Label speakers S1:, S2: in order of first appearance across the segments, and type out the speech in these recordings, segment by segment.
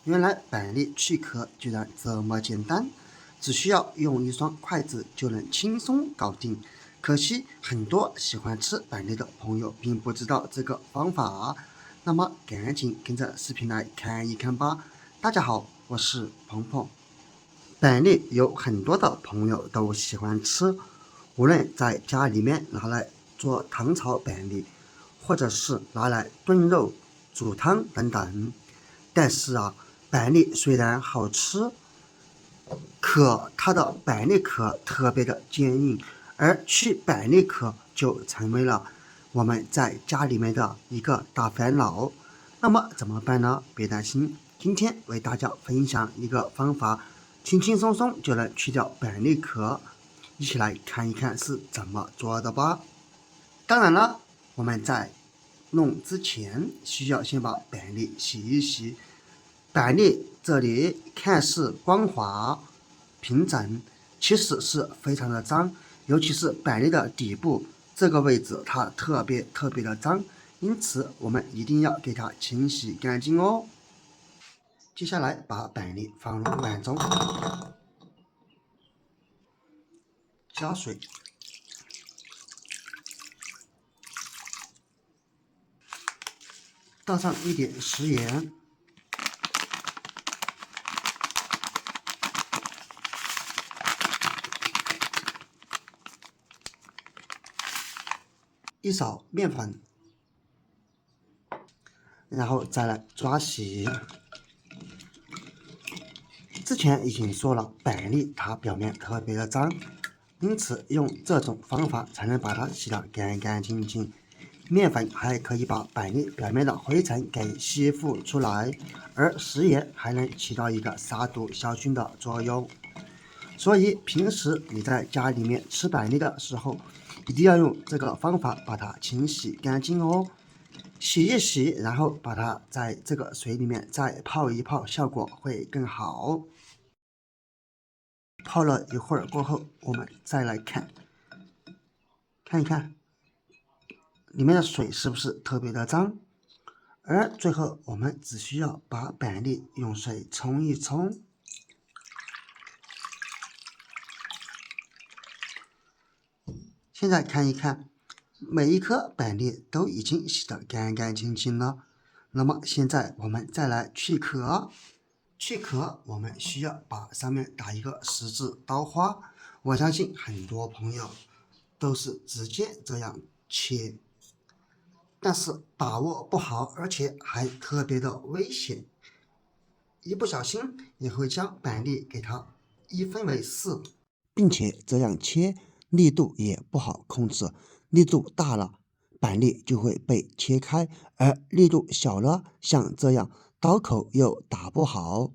S1: 原来板栗去壳居然这么简单，只需要用一双筷子就能轻松搞定。可惜很多喜欢吃板栗的朋友并不知道这个方法，那么赶紧跟着视频来看一看吧。大家好，我是鹏鹏。板栗有很多的朋友都喜欢吃，无论在家里面拿来做糖炒板栗，或者是拿来炖肉、煮汤等等。但是板栗虽然好吃，可它的板栗壳特别的坚硬，而去板栗壳就成为了我们在家里面的一个大烦恼。那么怎么办呢？别担心，今天为大家分享一个方法，轻轻松松就能去掉板栗壳，一起来看一看是怎么做的吧。当然了，我们在弄之前需要先把板栗洗一洗。板栗这里看似光滑平整，其实是非常的脏，尤其是板栗的底部这个位置，它特别的脏，因此我们一定要给它清洗干净哦。接下来把板栗放入碗中，加水，倒上一点食盐，一勺面粉，然后再来抓洗。之前已经说了，板栗它表面特别的脏，因此用这种方法才能把它洗得干干净净。面粉还可以把板栗表面的灰尘给吸附出来，而食盐还能起到一个杀毒消菌的作用。所以平时你在家里面吃板栗的时候，一定要用这个方法把它清洗干净哦。洗一洗，然后把它在这个水里面再泡一泡，效果会更好。泡了一会儿过后，我们再来看一看里面的水是不是特别的脏，而最后我们只需要把板栗用水冲一冲。现在看一看，每一颗板栗都已经洗得干干净净了。那么现在我们再来去壳。去壳，我们需要把上面打一个十字刀花。我相信很多朋友都是直接这样切，但是把握不好，而且还特别的危险，一不小心也会将板栗给它一分为四，并且这样切力度也不好控制，力度大了板栗就会被切开，而力度小了，像这样刀口又打不好，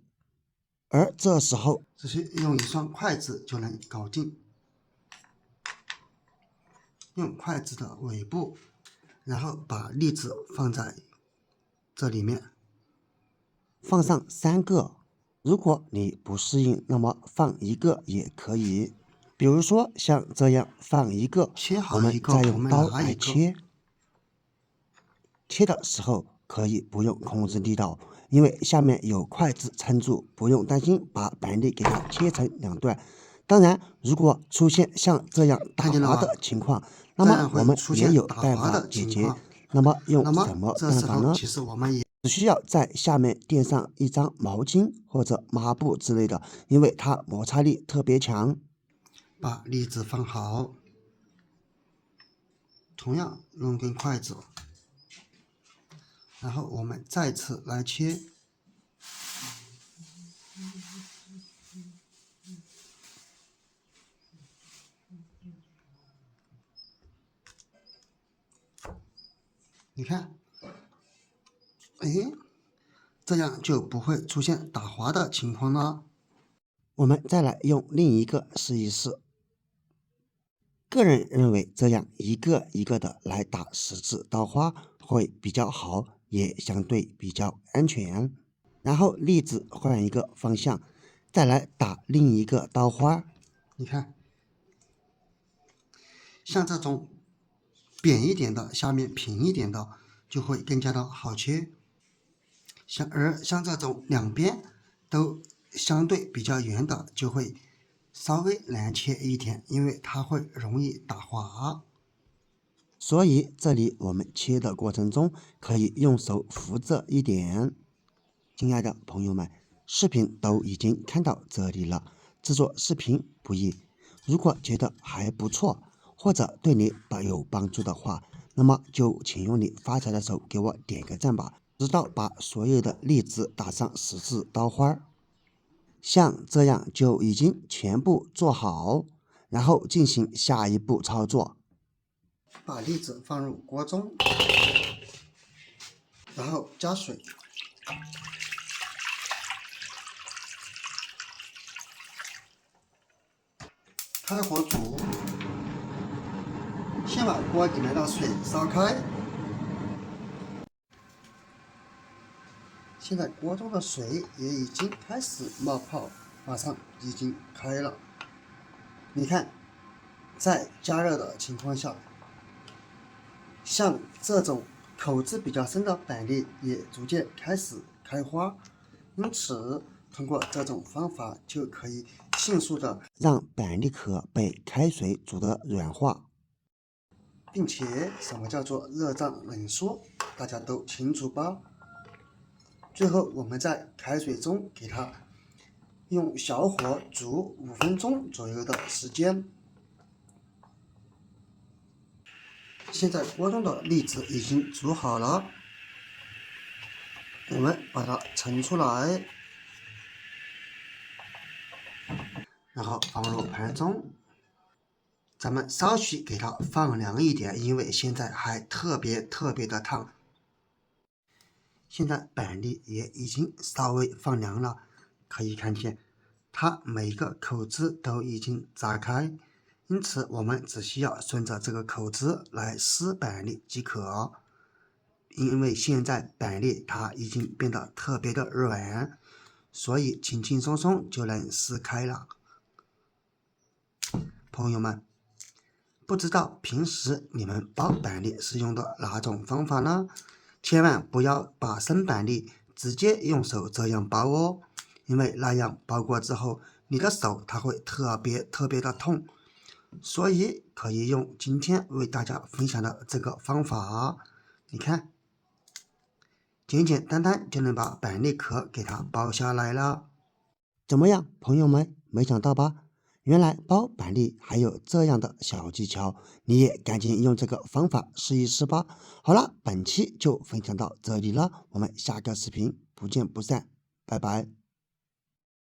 S1: 而这时候只需用一双筷子就能搞定。用筷子的尾部，然后把栗子放在这里面，放上3个。如果你不适应，那么放1个也可以。比如说像这样放1个，我们再用刀来切。切的时候可以不用控制力道，因为下面有筷子撑住，不用担心把板栗给它切成2段。当然，如果出现像这样打滑的情况，那么我们也有办法解决。那么用什么办法呢？其实我们也只需要在下面垫上一张毛巾或者抹布之类的，因为它摩擦力特别强。把栗子放好，同样用根筷子，然后我们再次来切。你看，哎，这样就不会出现打滑的情况了。我们再来用另一个试一试。个人认为这样一个一个的来打十字刀花会比较好，也相对比较安全。然后栗子换一个方向，再来打另一个刀花。你看，像这种扁一点的，下面平一点的，就会更加的好切。像这种两边都相对比较圆的，就会稍微难切一点，因为它会容易打滑。所以这里我们切的过程中可以用手扶着一点。亲爱的朋友们，视频都已经看到这里了，制作视频不易，如果觉得还不错，或者对你有帮助的话，那么就请用你发财的手给我点个赞吧，直到把所有的例子打上十字刀花。像这样就已经全部做好，然后进行下一步操作。把栗子放入锅中，然后加水，开火煮，先把锅里面的水烧开。现在锅中的水也已经开始冒泡，马上已经开了。你看，在加热的情况下，像这种口子比较深的板栗也逐渐开始开花，因此通过这种方法就可以迅速的让板栗壳被开水煮得软化，并且什么叫做热胀冷缩，大家都清楚吧？最后我们在开水中给它用小火煮5分钟左右的时间。现在锅中的栗子已经煮好了，我们把它盛出来，然后放入盘中。咱们稍许给它放凉一点，因为现在还特别的烫。现在板栗也已经稍微放凉了，可以看见它每个口子都已经炸开，因此我们只需要顺着这个口子来撕板栗即可。因为现在板栗它已经变得特别的软，所以轻轻松松就能撕开了。朋友们，不知道平时你们包板栗是用的哪种方法呢？千万不要把生板栗直接用手这样包哦，因为那样包过之后，你的手它会特别的痛。所以可以用今天为大家分享的这个方法，你看，简单就能把板栗壳给它包下来了。怎么样，朋友们？没想到吧？原来包板栗还有这样的小技巧，你也赶紧用这个方法试一试吧。好了，本期就分享到这里了，我们下个视频不见不散，拜拜。